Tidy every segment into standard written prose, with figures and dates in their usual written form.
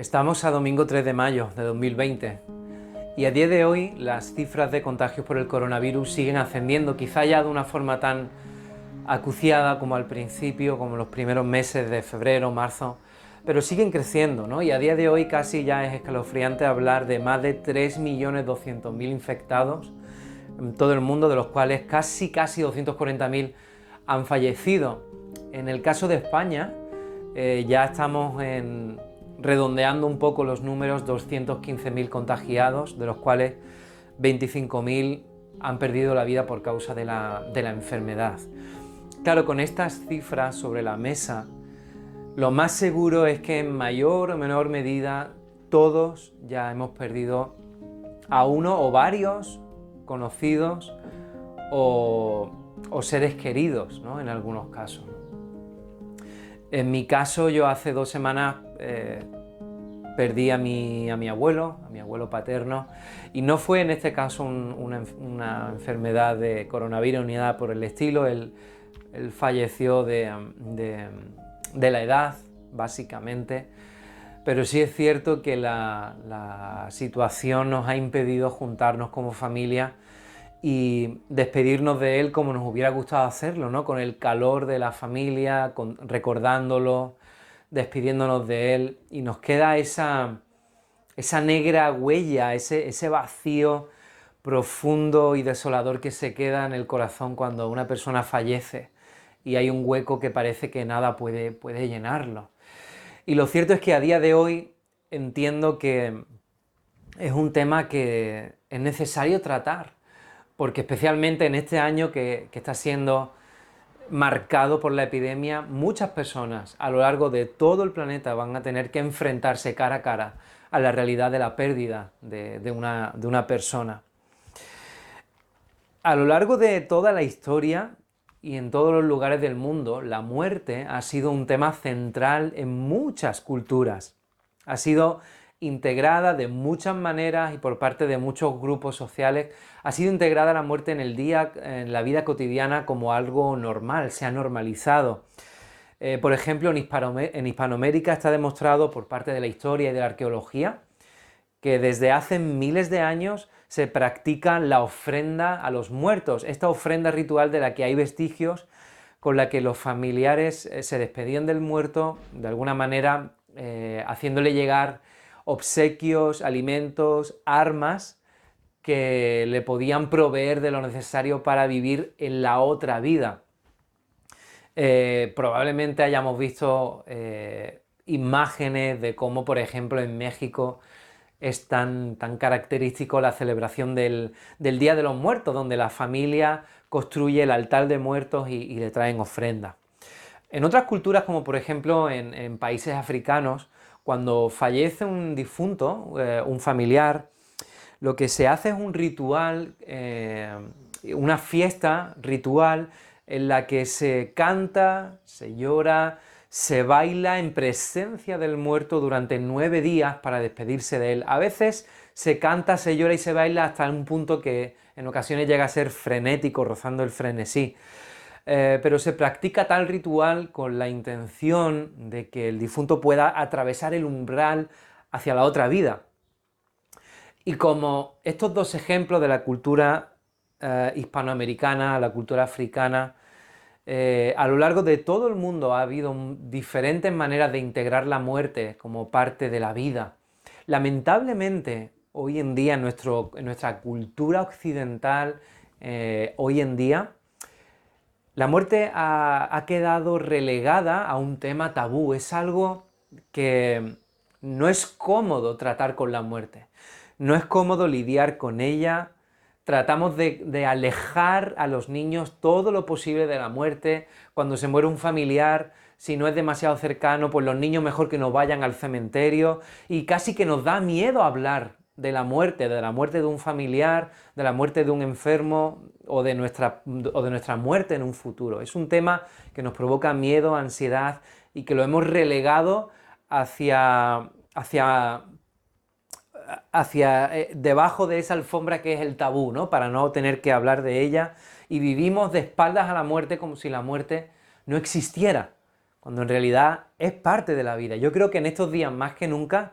Estamos a domingo 3 de mayo de 2020 y a día de hoy las cifras de contagios por el coronavirus siguen ascendiendo, quizá ya de una forma tan acuciada como al principio, como en los primeros meses de febrero, marzo, pero siguen creciendo, ¿no? Y a día de hoy casi ya es escalofriante hablar de más de 3.200.000 infectados en todo el mundo, de los cuales casi 240.000 han fallecido. En el caso de España, ya estamos redondeando un poco los números, 215.000 contagiados, de los cuales 25.000 han perdido la vida por causa de la enfermedad. Claro, con estas cifras sobre la mesa, lo más seguro es que en mayor o menor medida todos ya hemos perdido a uno o varios conocidos o seres queridos, ¿no? En algunos casos. En mi caso, yo hace 2 semanas perdí a mi abuelo paterno, y no fue en este caso una enfermedad de coronavirus ni nada por el estilo. Él falleció de la edad, básicamente, pero sí es cierto que la situación nos ha impedido juntarnos como familia y despedirnos de él como nos hubiera gustado hacerlo, ¿no? Con el calor de la familia, recordándolo, despidiéndonos de él, y nos queda esa negra huella, ese vacío profundo y desolador que se queda en el corazón cuando una persona fallece y hay un hueco que parece que nada puede llenarlo. Y lo cierto es que a día de hoy entiendo que es un tema que es necesario tratar, porque especialmente en este año que está siendo marcado por la epidemia, muchas personas a lo largo de todo el planeta van a tener que enfrentarse cara a cara a la realidad de la pérdida de una persona. A lo largo de toda la historia y en todos los lugares del mundo, la muerte ha sido un tema central en muchas culturas. Ha sido integrada de muchas maneras y por parte de muchos grupos sociales. Ha sido integrada la muerte en la vida cotidiana como algo normal, se ha normalizado. Por ejemplo, en Hispanoamérica está demostrado por parte de la historia y de la arqueología que desde hace miles de años se practica la ofrenda a los muertos, esta ofrenda ritual de la que hay vestigios, con la que los familiares se despedían del muerto, de alguna manera haciéndole llegar obsequios, alimentos, armas que le podían proveer de lo necesario para vivir en la otra vida. Probablemente hayamos visto imágenes de cómo, por ejemplo, en México es tan característico la celebración del Día de los Muertos, donde la familia construye el altar de muertos y le traen ofrendas. En otras culturas, como por ejemplo en países africanos, cuando fallece un difunto, un familiar, lo que se hace es un ritual, una fiesta ritual en la que se canta, se llora, se baila en presencia del muerto durante 9 días para despedirse de él. A veces se canta, se llora y se baila hasta un punto que en ocasiones llega a ser frenético, rozando el frenesí. Pero se practica tal ritual con la intención de que el difunto pueda atravesar el umbral hacia la otra vida. Y como estos dos ejemplos de la cultura hispanoamericana, la cultura africana, a lo largo de todo el mundo ha habido diferentes maneras de integrar la muerte como parte de la vida. Lamentablemente, hoy en día, en nuestra cultura occidental, hoy en día, la muerte ha quedado relegada a un tema tabú. Es algo que no es cómodo tratar con la muerte. No es cómodo lidiar con ella. Tratamos de alejar a los niños todo lo posible de la muerte. Cuando se muere un familiar, si no es demasiado cercano, pues los niños mejor que no vayan al cementerio. Y casi que nos da miedo hablar de la muerte de un familiar, de la muerte de un enfermo o de nuestra muerte en un futuro. Es un tema que nos provoca miedo, ansiedad, y que lo hemos relegado hacia debajo de esa alfombra que es el tabú, ¿no? Para no tener que hablar de ella, y vivimos de espaldas a la muerte como si la muerte no existiera, cuando en realidad es parte de la vida. Yo creo que en estos días más que nunca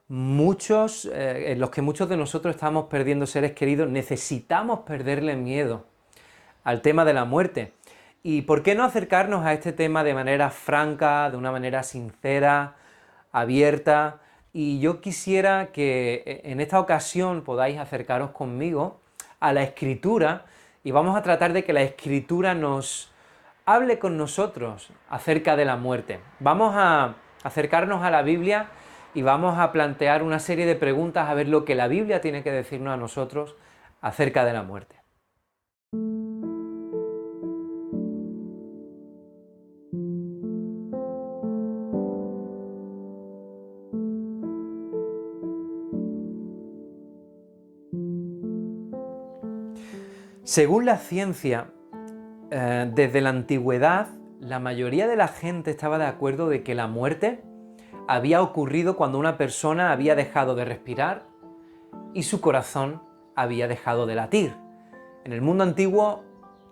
en los que muchos de nosotros estamos perdiendo seres queridos, necesitamos perderle miedo al tema de la muerte. ¿Y por qué no acercarnos a este tema de manera franca, de una manera sincera, abierta? Y yo quisiera que en esta ocasión podáis acercaros conmigo a la Escritura y vamos a tratar de que la Escritura nos hable con nosotros acerca de la muerte. Vamos a acercarnos a la Biblia y vamos a plantear una serie de preguntas a ver lo que la Biblia tiene que decirnos a nosotros acerca de la muerte. Según la ciencia, desde la antigüedad, la mayoría de la gente estaba de acuerdo de que la muerte había ocurrido cuando una persona había dejado de respirar y su corazón había dejado de latir. En el mundo antiguo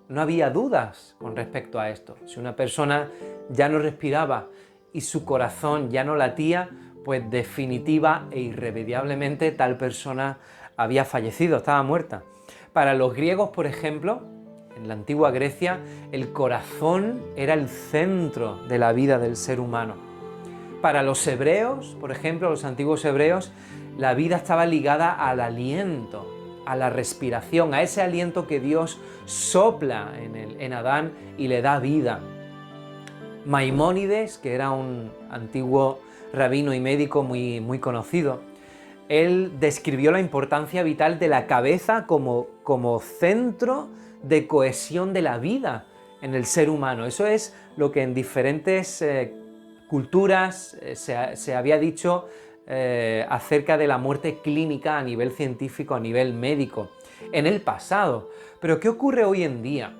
no había dudas con respecto a esto. Si una persona ya no respiraba y su corazón ya no latía, pues definitiva e irremediablemente tal persona había fallecido, estaba muerta. Para los griegos, por ejemplo, en la antigua Grecia, el corazón era el centro de la vida del ser humano. Para los hebreos, por ejemplo, los antiguos hebreos, la vida estaba ligada al aliento, a la respiración, a ese aliento que Dios sopla en Adán y le da vida. Maimónides, que era un antiguo rabino y médico muy conocido, él describió la importancia vital de la cabeza como centro de cohesión de la vida en el ser humano. Eso es lo que en diferentes culturas se había dicho acerca de la muerte clínica a nivel científico, a nivel médico, en el pasado. Pero ¿qué ocurre hoy en día?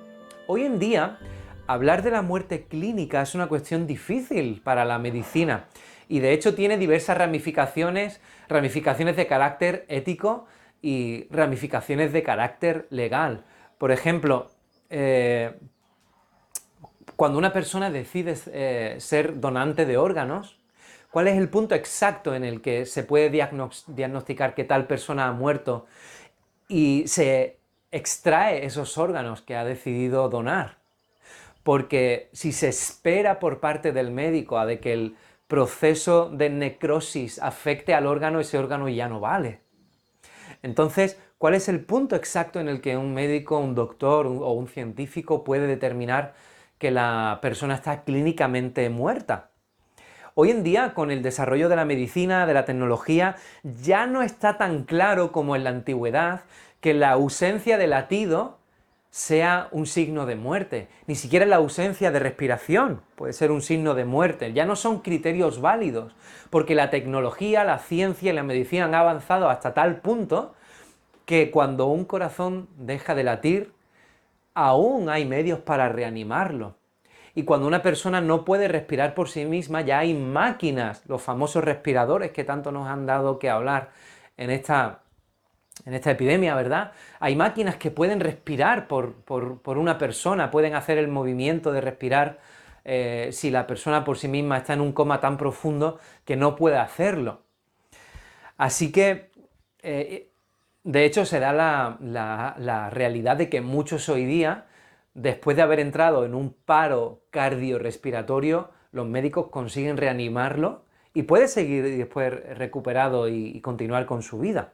Hoy en día, hablar de la muerte clínica es una cuestión difícil para la medicina y de hecho tiene diversas ramificaciones de carácter ético y ramificaciones de carácter legal. Por ejemplo, cuando una persona decide ser donante de órganos, ¿cuál es el punto exacto en el que se puede diagnosticar que tal persona ha muerto y se extrae esos órganos que ha decidido donar? Porque si se espera por parte del médico a de que el proceso de necrosis afecte al órgano, ese órgano ya no vale. Entonces, ¿cuál es el punto exacto en el que un médico, un doctor o un científico puede determinar que la persona está clínicamente muerta? Hoy en día, con el desarrollo de la medicina, de la tecnología, ya no está tan claro como en la antigüedad que la ausencia de latido sea un signo de muerte. Ni siquiera la ausencia de respiración puede ser un signo de muerte. Ya no son criterios válidos, porque la tecnología, la ciencia y la medicina han avanzado hasta tal punto que cuando un corazón deja de latir, aún hay medios para reanimarlo. Y cuando una persona no puede respirar por sí misma, ya hay máquinas, los famosos respiradores que tanto nos han dado que hablar en esta epidemia, ¿verdad? Hay máquinas que pueden respirar por una persona, pueden hacer el movimiento de respirar si la persona por sí misma está en un coma tan profundo que no puede hacerlo. Así que, de hecho, se da la realidad de que muchos hoy día, después de haber entrado en un paro cardiorrespiratorio, los médicos consiguen reanimarlo y puede seguir después recuperado y continuar con su vida.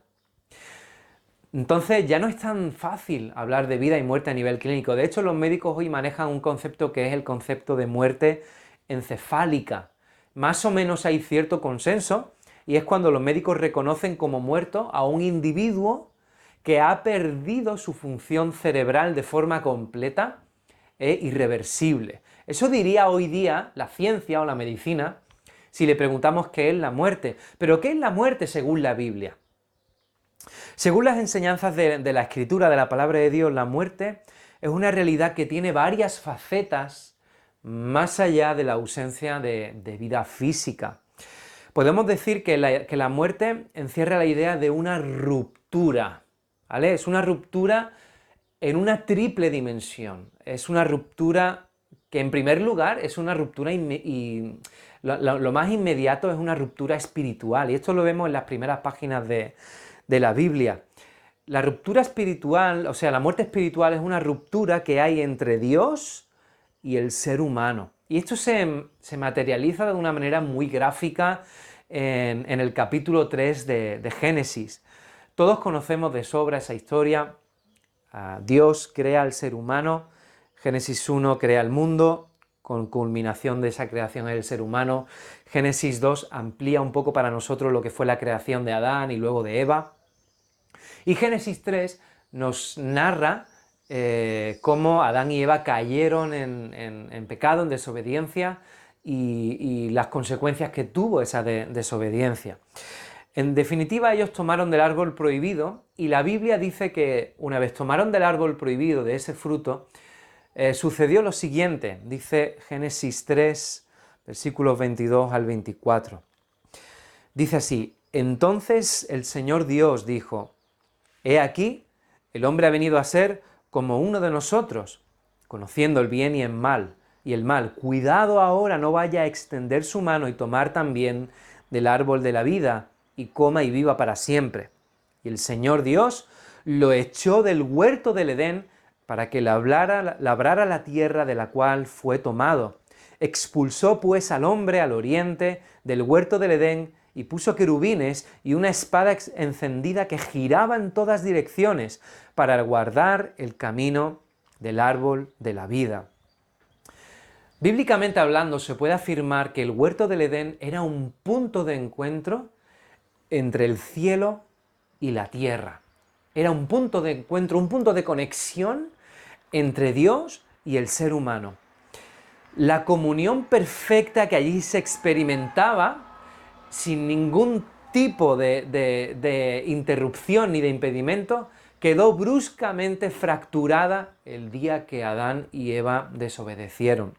Entonces ya no es tan fácil hablar de vida y muerte a nivel clínico. De hecho, los médicos hoy manejan un concepto que es el concepto de muerte encefálica. Más o menos hay cierto consenso y es cuando los médicos reconocen como muerto a un individuo que ha perdido su función cerebral de forma completa e irreversible. Eso diría hoy día la ciencia o la medicina si le preguntamos qué es la muerte. Pero ¿qué es la muerte según la Biblia? Según las enseñanzas de la Escritura, de la Palabra de Dios, la muerte es una realidad que tiene varias facetas más allá de la ausencia de vida física. Podemos decir que la muerte encierra la idea de una ruptura, ¿vale? Es una ruptura en una triple dimensión. Es una ruptura que en primer lugar es una ruptura y lo más inmediato es una ruptura espiritual, y esto lo vemos en las primeras páginas de la Biblia. La ruptura espiritual, o sea, la muerte espiritual es una ruptura que hay entre Dios y el ser humano. Y esto se materializa de una manera muy gráfica en el capítulo 3 de Génesis. Todos conocemos de sobra esa historia. Dios crea al ser humano, Génesis 1 crea el mundo, con culminación de esa creación el ser humano. Génesis 2 amplía un poco para nosotros lo que fue la creación de Adán y luego de Eva. Y Génesis 3 nos narra cómo Adán y Eva cayeron en pecado, en desobediencia, y las consecuencias que tuvo esa desobediencia. En definitiva, ellos tomaron del árbol prohibido, y la Biblia dice que una vez tomaron del árbol prohibido, de ese fruto, sucedió lo siguiente, dice Génesis 3, versículos 22 al 24. Dice así: entonces el Señor Dios dijo: he aquí, el hombre ha venido a ser como uno de nosotros, conociendo el bien y el mal. Cuidado ahora no vaya a extender su mano y tomar también del árbol de la vida, y coma y viva para siempre. Y el Señor Dios lo echó del huerto del Edén para que labrara la tierra de la cual fue tomado. Expulsó pues al hombre al oriente del huerto del Edén, y puso querubines y una espada encendida que giraba en todas direcciones para guardar el camino del árbol de la vida. Bíblicamente hablando, se puede afirmar que el huerto del Edén era un punto de encuentro entre el cielo y la tierra. Era un punto de encuentro, un punto de conexión entre Dios y el ser humano. La comunión perfecta que allí se experimentaba, sin ningún tipo de interrupción ni de impedimento, quedó bruscamente fracturada el día que Adán y Eva desobedecieron.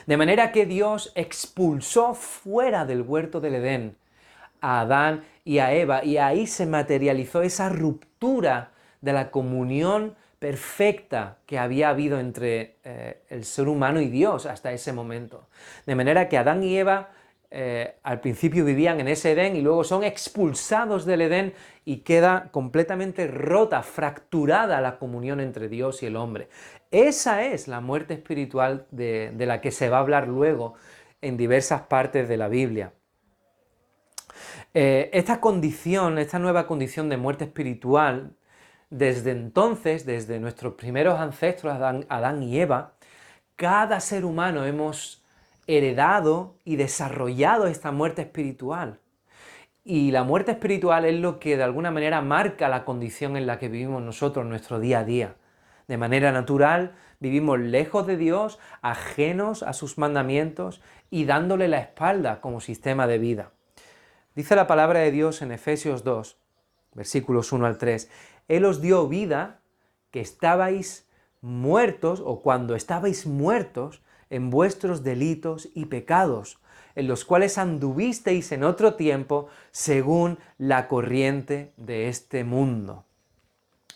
De manera que Dios expulsó fuera del huerto del Edén a Adán y a Eva, y ahí se materializó esa ruptura de la comunión perfecta que había habido entre el ser humano y Dios hasta ese momento. De manera que Adán y Eva al principio vivían en ese Edén y luego son expulsados del Edén y queda completamente rota, fracturada la comunión entre Dios y el hombre. Esa es la muerte espiritual de la que se va a hablar luego en diversas partes de la Biblia. Esta nueva condición de muerte espiritual, desde entonces, desde nuestros primeros ancestros, Adán y Eva, cada ser humano hemos heredado y desarrollado esta muerte espiritual. Y la muerte espiritual es lo que de alguna manera marca la condición en la que vivimos nosotros en nuestro día a día. De manera natural vivimos lejos de Dios, ajenos a sus mandamientos y dándole la espalda como sistema de vida. Dice la palabra de Dios en Efesios 2, versículos 1 al 3, Él os dio vida que estabais muertos, o cuando estabais muertos, en vuestros delitos y pecados, en los cuales anduvisteis en otro tiempo según la corriente de este mundo.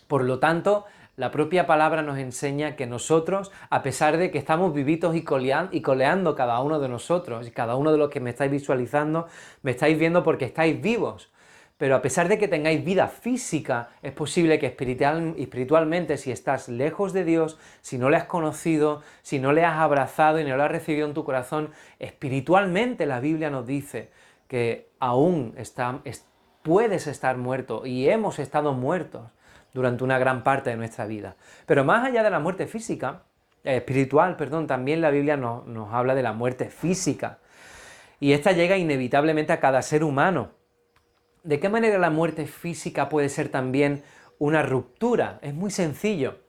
Por lo tanto, la propia palabra nos enseña que nosotros, a pesar de que estamos vivitos y coleando cada uno de nosotros, y cada uno de los que me estáis visualizando, me estáis viendo porque estáis vivos, pero a pesar de que tengáis vida física, es posible que espiritualmente, si estás lejos de Dios, si no le has conocido, si no le has abrazado y no lo has recibido en tu corazón, espiritualmente la Biblia nos dice que aún puedes estar muerto, y hemos estado muertos durante una gran parte de nuestra vida. Pero más allá de la muerte espiritual, también la Biblia nos habla de la muerte física. Y esta llega inevitablemente a cada ser humano. ¿De qué manera la muerte física puede ser también una ruptura? Es muy sencillo,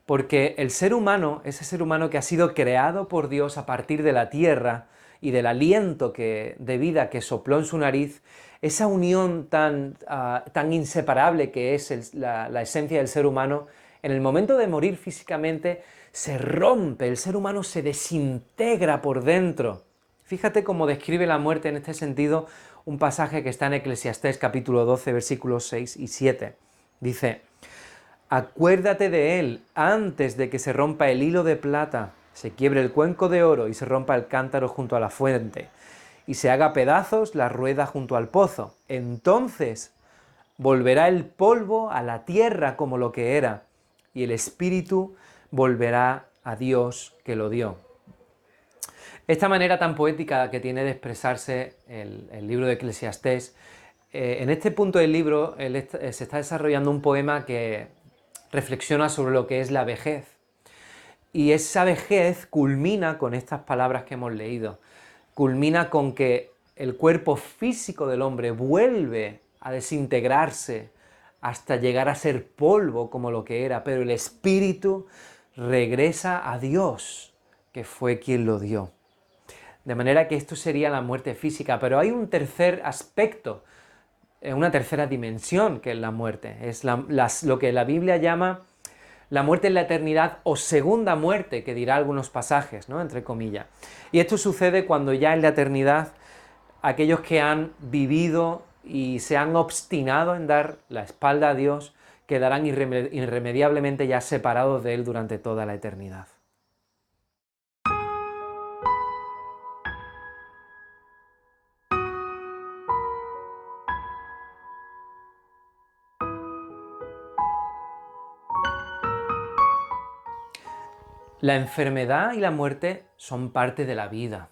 porque el ser humano, ese ser humano que ha sido creado por Dios a partir de la tierra y del aliento de vida que sopló en su nariz, esa unión tan inseparable que es la esencia del ser humano, en el momento de morir físicamente se rompe, el ser humano se desintegra por dentro. Fíjate cómo describe la muerte en este sentido un pasaje que está en Eclesiastés capítulo 12, versículos 6 y 7. Dice: acuérdate de él antes de que se rompa el hilo de plata, se quiebre el cuenco de oro y se rompa el cántaro junto a la fuente, y se haga pedazos la rueda junto al pozo. Entonces volverá el polvo a la tierra como lo que era, y el espíritu volverá a Dios que lo dio. Esta manera tan poética que tiene de expresarse el libro de Eclesiastés, en este punto del libro se está desarrollando un poema que reflexiona sobre lo que es la vejez. Y esa vejez culmina con estas palabras que hemos leído. Culmina con que el cuerpo físico del hombre vuelve a desintegrarse hasta llegar a ser polvo como lo que era, pero el espíritu regresa a Dios, que fue quien lo dio. De manera que esto sería la muerte física, pero hay un tercer aspecto, una tercera dimensión que es la muerte. Es lo que la Biblia llama la muerte en la eternidad o segunda muerte, que dirá algunos pasajes, ¿no?, entre comillas. Y esto sucede cuando ya en la eternidad aquellos que han vivido y se han obstinado en dar la espalda a Dios quedarán irremediablemente ya separados de Él durante toda la eternidad. La enfermedad y la muerte son parte de la vida.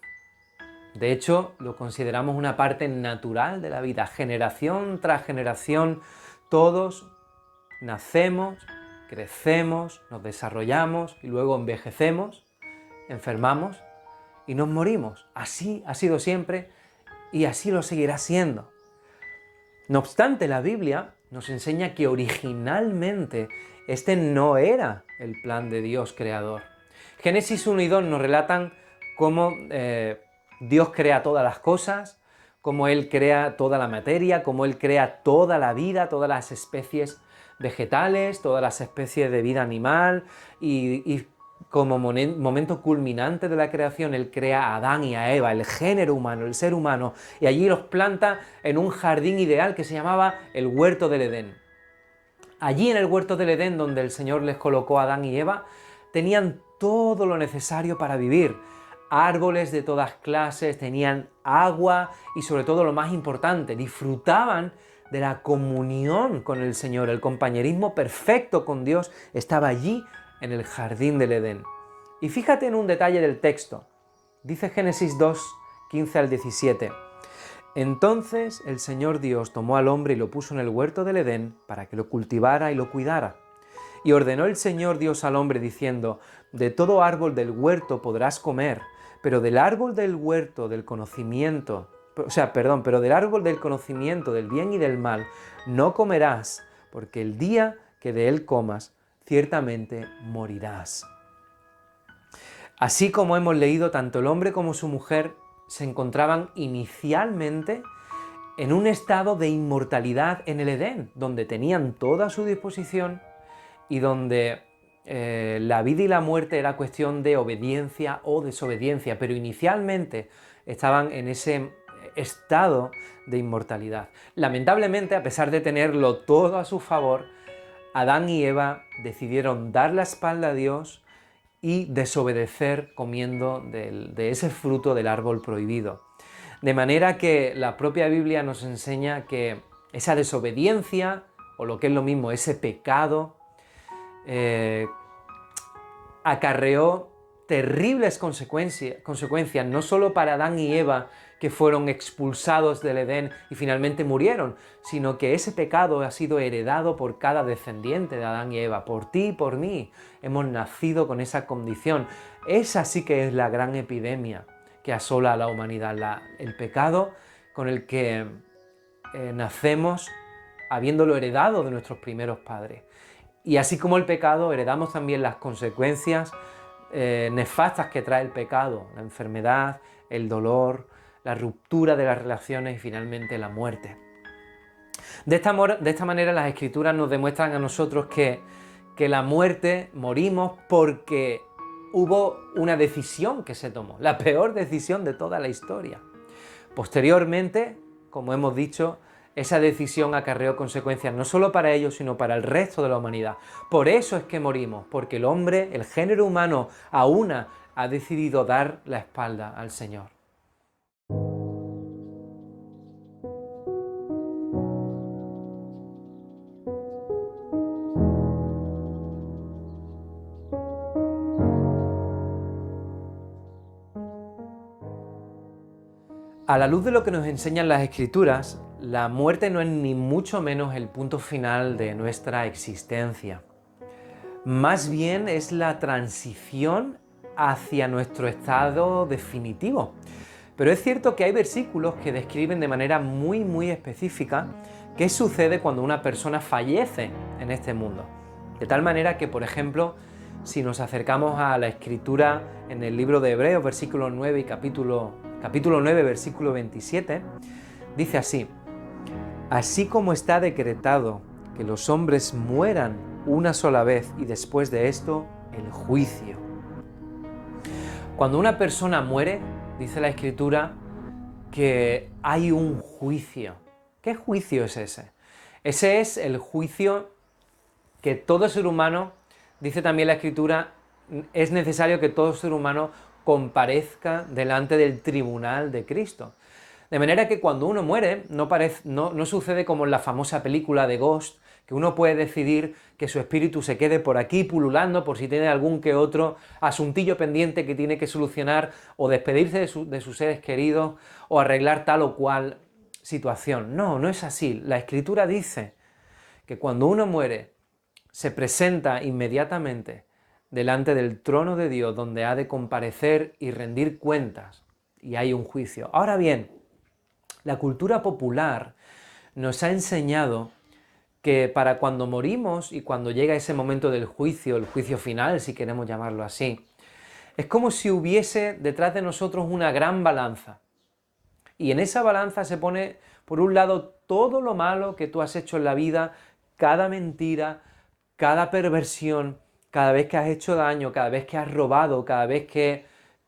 De hecho, lo consideramos una parte natural de la vida. Generación tras generación, todos nacemos, crecemos, nos desarrollamos y luego envejecemos, enfermamos y nos morimos. Así ha sido siempre y así lo seguirá siendo. No obstante, la Biblia nos enseña que originalmente este no era el plan de Dios creador. Génesis 1 y 2 nos relatan cómo Dios crea todas las cosas, cómo Él crea toda la materia, cómo Él crea toda la vida, todas las especies vegetales, todas las especies de vida animal, y como momento culminante de la creación, Él crea a Adán y a Eva, el género humano, el ser humano, y allí los planta en un jardín ideal que se llamaba el Huerto del Edén. Allí en el Huerto del Edén, donde el Señor les colocó a Adán y Eva, tenían todo lo necesario para vivir. Árboles de todas clases, tenían agua y sobre todo lo más importante, disfrutaban de la comunión con el Señor. El compañerismo perfecto con Dios estaba allí en el jardín del Edén. Y fíjate en un detalle del texto. Dice Génesis 2, 15 al 17. Entonces el Señor Dios tomó al hombre y lo puso en el huerto del Edén para que lo cultivara y lo cuidara. Y ordenó el Señor Dios al hombre diciendo: de todo árbol del huerto podrás comer, pero del árbol del huerto del conocimiento, pero del árbol del conocimiento del bien y del mal no comerás, porque el día que de él comas, ciertamente morirás. Así como hemos leído, tanto el hombre como su mujer se encontraban inicialmente en un estado de inmortalidad en el Edén, donde tenían toda a su disposición y donde la vida y la muerte era cuestión de obediencia o desobediencia, pero inicialmente estaban en ese estado de inmortalidad. Lamentablemente, a pesar de tenerlo todo a su favor, Adán y Eva decidieron dar la espalda a Dios y desobedecer comiendo de ese fruto del árbol prohibido. De manera que la propia Biblia nos enseña que esa desobediencia, o lo que es lo mismo, ese pecado, acarreó terribles consecuencias, no solo para Adán y Eva, que fueron expulsados del Edén y finalmente murieron, sino que ese pecado ha sido heredado por cada descendiente de Adán y Eva, por ti y por mí. Hemos nacido con esa condición. Esa sí que es la gran epidemia que asola a la humanidad, el pecado con el que nacemos habiéndolo heredado de nuestros primeros padres. Y así como el pecado, heredamos también las consecuencias nefastas que trae el pecado, la enfermedad, el dolor, la ruptura de las relaciones y finalmente la muerte. De esta manera las Escrituras nos demuestran a nosotros que la muerte morimos porque hubo una decisión que se tomó, la peor decisión de toda la historia. Posteriormente, como hemos dicho, esa decisión acarreó consecuencias no solo para ellos, sino para el resto de la humanidad. Por eso es que morimos, porque el hombre, el género humano, aúna ha decidido dar la espalda al Señor. A la luz de lo que nos enseñan las Escrituras, la muerte no es ni mucho menos el punto final de nuestra existencia. Más bien es la transición hacia nuestro estado definitivo. Pero es cierto que hay versículos que describen de manera muy específica qué sucede cuando una persona fallece en este mundo. De tal manera que, por ejemplo, si nos acercamos a la Escritura en el libro de Hebreos, versículo 9 y capítulo 9, versículo 27, dice así: así como está decretado que los hombres mueran una sola vez y después de esto, el juicio. Cuando una persona muere, dice la Escritura, que hay un juicio. ¿Qué juicio es ese? Ese es el juicio que todo ser humano, dice también la Escritura, es necesario que todo ser humano comparezca delante del tribunal de Cristo. De manera que cuando uno muere, no sucede como en la famosa película de Ghost, que uno puede decidir que su espíritu se quede por aquí pululando por si tiene algún que otro asuntillo pendiente que tiene que solucionar, o despedirse de sus seres queridos, o arreglar tal o cual situación. No, no es así. La Escritura dice que cuando uno muere, se presenta inmediatamente delante del trono de Dios, donde ha de comparecer y rendir cuentas, y hay un juicio. Ahora bien, la cultura popular nos ha enseñado que para cuando morimos y cuando llega ese momento del juicio, el juicio final, si queremos llamarlo así, es como si hubiese detrás de nosotros una gran balanza. Y en esa balanza se pone, por un lado, todo lo malo que tú has hecho en la vida, cada mentira, cada perversión, cada vez que has hecho daño, cada vez que has robado, cada vez que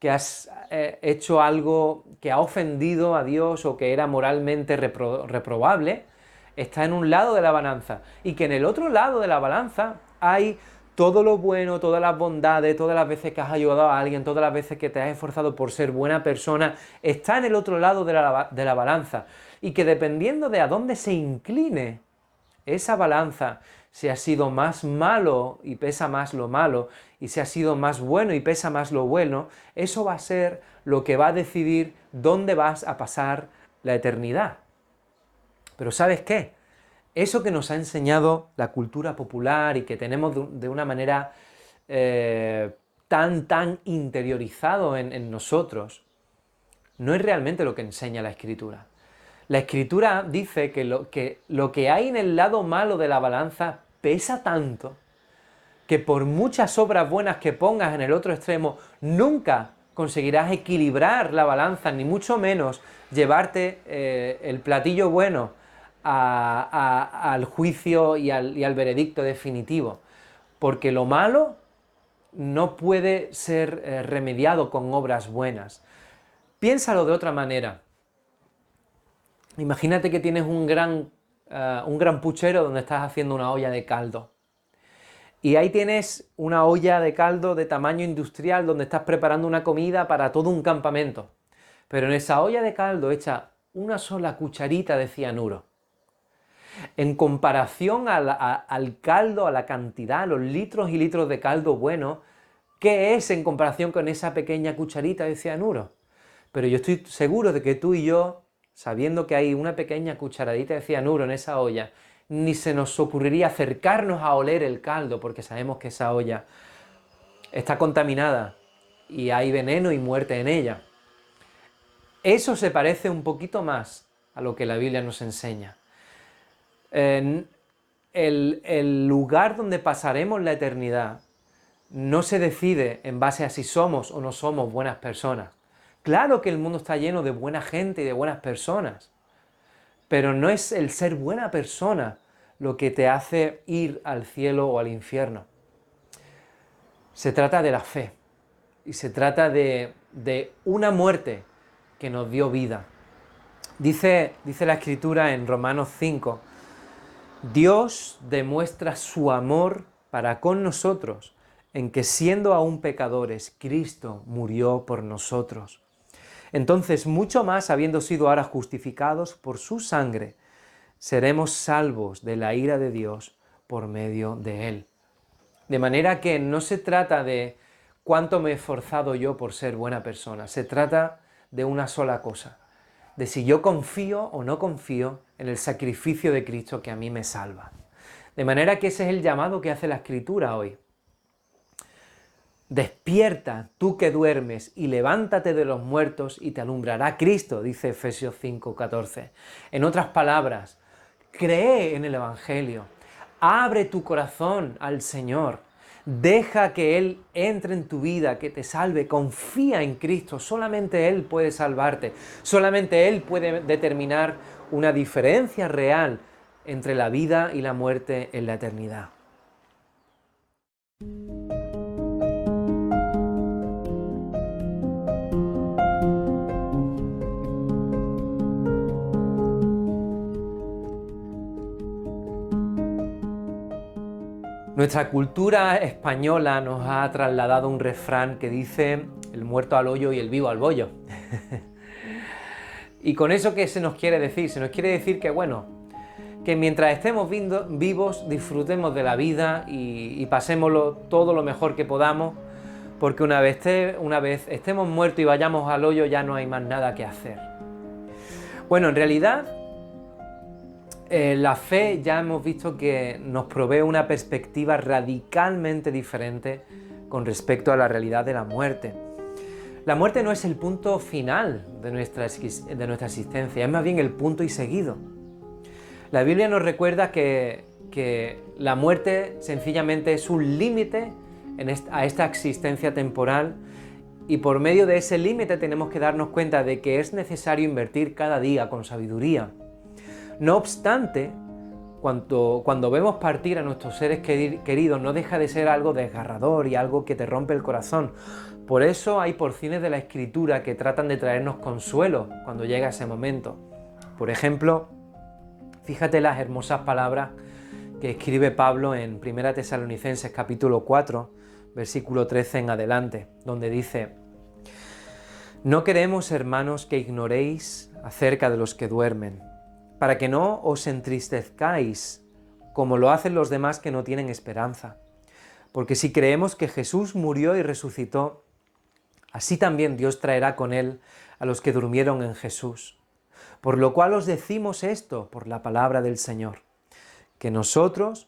has hecho algo que ha ofendido a Dios o que era moralmente reprobable, está en un lado de la balanza. Y que en el otro lado de la balanza hay todo lo bueno, todas las bondades, todas las veces que has ayudado a alguien, todas las veces que te has esforzado por ser buena persona, está en el otro lado de la balanza. Y que dependiendo de a dónde se incline esa balanza, si ha sido más malo y pesa más lo malo, y si ha sido más bueno y pesa más lo bueno, eso va a ser lo que va a decidir dónde vas a pasar la eternidad. Pero ¿sabes qué? Eso que nos ha enseñado la cultura popular y que tenemos de una manera tan interiorizado en nosotros, no es realmente lo que enseña la Escritura. La Escritura dice que lo que hay en el lado malo de la balanza pesa tanto que por muchas obras buenas que pongas en el otro extremo, nunca conseguirás equilibrar la balanza, ni mucho menos llevarte el platillo bueno al juicio y al veredicto definitivo. Porque lo malo no puede ser remediado con obras buenas. Piénsalo de otra manera. Imagínate que tienes un gran puchero donde estás haciendo una olla de caldo. Y ahí tienes una olla de caldo de tamaño industrial donde estás preparando una comida para todo un campamento. Pero en esa olla de caldo echa una sola cucharita de cianuro. En comparación al caldo, a la cantidad, a los litros y litros de caldo bueno, ¿qué es en comparación con esa pequeña cucharita de cianuro? Pero yo estoy seguro de que tú y yo, sabiendo que hay una pequeña cucharadita de cianuro en esa olla, ni se nos ocurriría acercarnos a oler el caldo, porque sabemos que esa olla está contaminada y hay veneno y muerte en ella. Eso se parece un poquito más a lo que la Biblia nos enseña. El lugar donde pasaremos la eternidad no se decide en base a si somos o no somos buenas personas. Claro que el mundo está lleno de buena gente y de buenas personas, pero no es el ser buena persona lo que te hace ir al cielo o al infierno. Se trata de la fe y se trata de una muerte que nos dio vida. Dice la Escritura en Romanos 5, Dios demuestra su amor para con nosotros en que siendo aún pecadores, Cristo murió por nosotros. Entonces, mucho más, habiendo sido ahora justificados por su sangre, seremos salvos de la ira de Dios por medio de él. De manera que no se trata de cuánto me he esforzado yo por ser buena persona, se trata de una sola cosa, de si yo confío o no confío en el sacrificio de Cristo que a mí me salva. De manera que ese es el llamado que hace la Escritura hoy. Despierta, tú que duermes, y levántate de los muertos y te alumbrará Cristo, dice Efesios 5:14. En otras palabras, cree en el Evangelio, abre tu corazón al Señor, deja que Él entre en tu vida, que te salve, confía en Cristo, solamente Él puede salvarte, solamente Él puede determinar una diferencia real entre la vida y la muerte en la eternidad. Nuestra cultura española nos ha trasladado un refrán que dice el muerto al hoyo y el vivo al bollo. ¿Y con eso qué se nos quiere decir? Se nos quiere decir que, bueno, que mientras estemos vivos disfrutemos de la vida y pasémoslo todo lo mejor que podamos, porque una vez estemos muertos y vayamos al hoyo ya no hay más nada que hacer. Bueno, en realidad la fe ya hemos visto que nos provee una perspectiva radicalmente diferente con respecto a la realidad de la muerte. La muerte no es el punto final de nuestra existencia, es más bien el punto y seguido. La Biblia nos recuerda que la muerte sencillamente es un límite a esta existencia temporal, y por medio de ese límite tenemos que darnos cuenta de que es necesario invertir cada día con sabiduría. No obstante, cuando vemos partir a nuestros seres queridos, no deja de ser algo desgarrador y algo que te rompe el corazón. Por eso hay porciones de la Escritura que tratan de traernos consuelo cuando llega ese momento. Por ejemplo, fíjate las hermosas palabras que escribe Pablo en 1 Tesalonicenses capítulo 4, versículo 13 en adelante, donde dice: «No queremos, hermanos, que ignoréis acerca de los que duermen, para que no os entristezcáis como lo hacen los demás que no tienen esperanza. Porque si creemos que Jesús murió y resucitó, así también Dios traerá con él a los que durmieron en Jesús. Por lo cual os decimos esto por la palabra del Señor, que nosotros,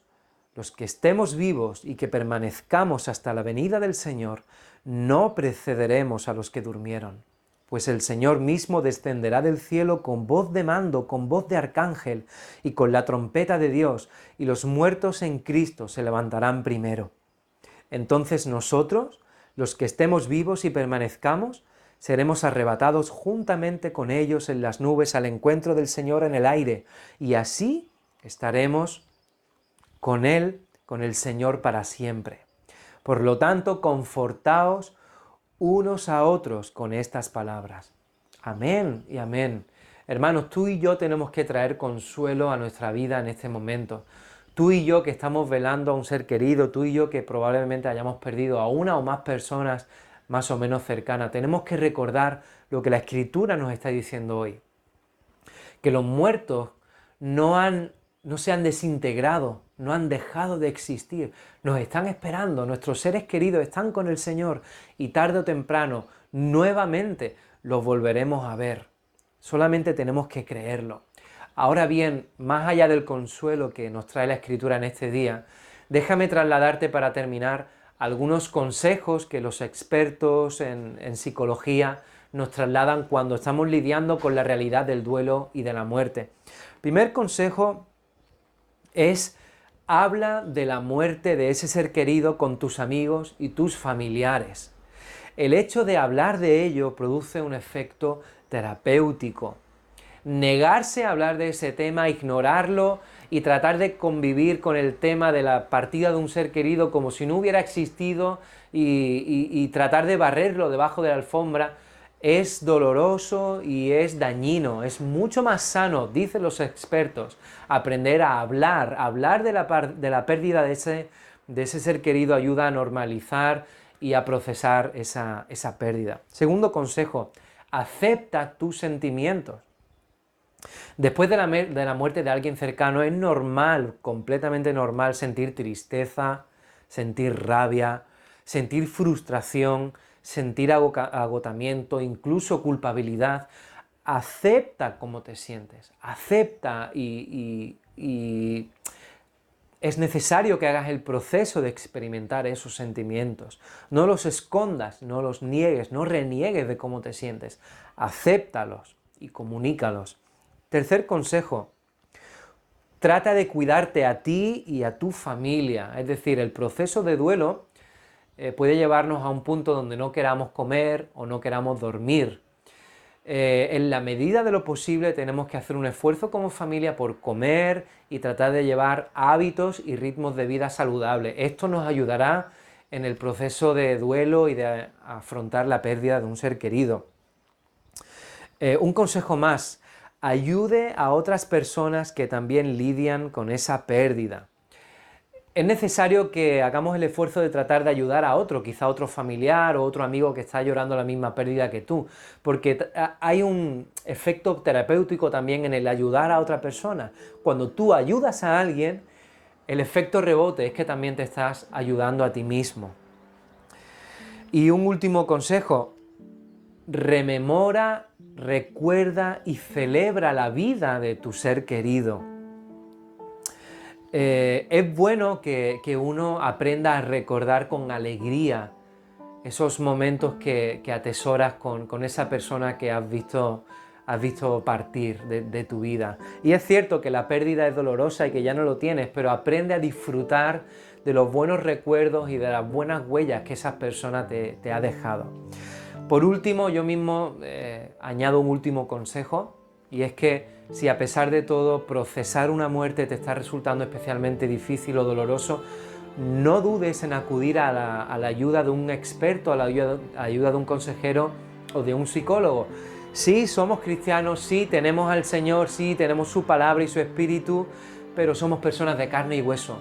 los que estemos vivos y que permanezcamos hasta la venida del Señor, no precederemos a los que durmieron. Pues el Señor mismo descenderá del cielo con voz de mando, con voz de arcángel y con la trompeta de Dios, y los muertos en Cristo se levantarán primero. Entonces nosotros, los que estemos vivos y permanezcamos, seremos arrebatados juntamente con ellos en las nubes al encuentro del Señor en el aire, y así estaremos con Él, con el Señor para siempre. Por lo tanto, confortaos unos a otros con estas palabras». Amén y amén. Hermanos, tú y yo tenemos que traer consuelo a nuestra vida en este momento. Tú y yo que estamos velando a un ser querido, tú y yo que probablemente hayamos perdido a una o más personas más o menos cercanas, tenemos que recordar lo que la Escritura nos está diciendo hoy. Que los muertos no se han desintegrado, no han dejado de existir, nos están esperando, nuestros seres queridos están con el Señor y tarde o temprano nuevamente los volveremos a ver. Solamente tenemos que creerlo. Ahora bien, más allá del consuelo que nos trae la Escritura en este día, déjame trasladarte para terminar algunos consejos que los expertos en psicología nos trasladan cuando estamos lidiando con la realidad del duelo y de la muerte. Primer consejo es: habla de la muerte de ese ser querido con tus amigos y tus familiares. El hecho de hablar de ello produce un efecto terapéutico. Negarse a hablar de ese tema, ignorarlo y tratar de convivir con el tema de la partida de un ser querido como si no hubiera existido y tratar de barrerlo debajo de la alfombra, es doloroso y es dañino. Es mucho más sano, dicen los expertos, aprender a hablar de la pérdida de de ese ser querido ayuda a normalizar y a procesar esa pérdida. Segundo consejo, acepta tus sentimientos. Después de la muerte de alguien cercano es normal, completamente normal, sentir tristeza, sentir rabia, sentir frustración, sentir agotamiento, incluso culpabilidad. Acepta cómo te sientes, acepta y es necesario que hagas el proceso de experimentar esos sentimientos. No los escondas, no los niegues, no reniegues de cómo te sientes. Acéptalos y comunícalos. Tercer consejo, trata de cuidarte a ti y a tu familia. Es decir, el proceso de duelo puede llevarnos a un punto donde no queramos comer o no queramos dormir. En la medida de lo posible tenemos que hacer un esfuerzo como familia por comer y tratar de llevar hábitos y ritmos de vida saludables. Esto nos ayudará en el proceso de duelo y de afrontar la pérdida de un ser querido. Un consejo más, ayude a otras personas que también lidian con esa pérdida. Es necesario que hagamos el esfuerzo de tratar de ayudar a otro, quizá otro familiar o otro amigo que está llorando la misma pérdida que tú, porque hay un efecto terapéutico también en el ayudar a otra persona. Cuando tú ayudas a alguien, el efecto rebote es que también te estás ayudando a ti mismo. Y un último consejo, rememora, recuerda y celebra la vida de tu ser querido. Es bueno que uno aprenda a recordar con alegría esos momentos que atesoras con esa persona que has visto partir de tu vida. Y es cierto que la pérdida es dolorosa y que ya no lo tienes, pero aprende a disfrutar de los buenos recuerdos y de las buenas huellas que esa persona te ha dejado. Por último, yo mismo añado un último consejo, y es que si a pesar de todo procesar una muerte te está resultando especialmente difícil o doloroso, no dudes en acudir a la ayuda de un experto, a la ayuda de un consejero o de un psicólogo. Sí, somos cristianos, sí, tenemos al Señor, sí, tenemos su palabra y su espíritu, pero somos personas de carne y hueso.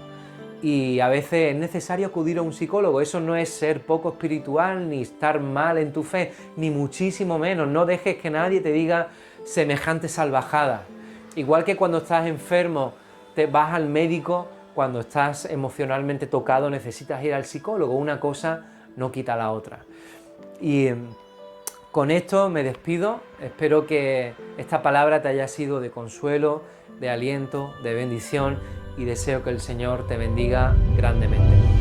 Y a veces es necesario acudir a un psicólogo. Eso no es ser poco espiritual, ni estar mal en tu fe, ni muchísimo menos. No dejes que nadie te diga semejante salvajada. Igual que cuando estás enfermo te vas al médico, cuando estás emocionalmente tocado necesitas ir al psicólogo. Una cosa no quita la otra. Y con esto me despido. Espero que esta palabra te haya sido de consuelo, de aliento, de bendición, y deseo que el Señor te bendiga grandemente.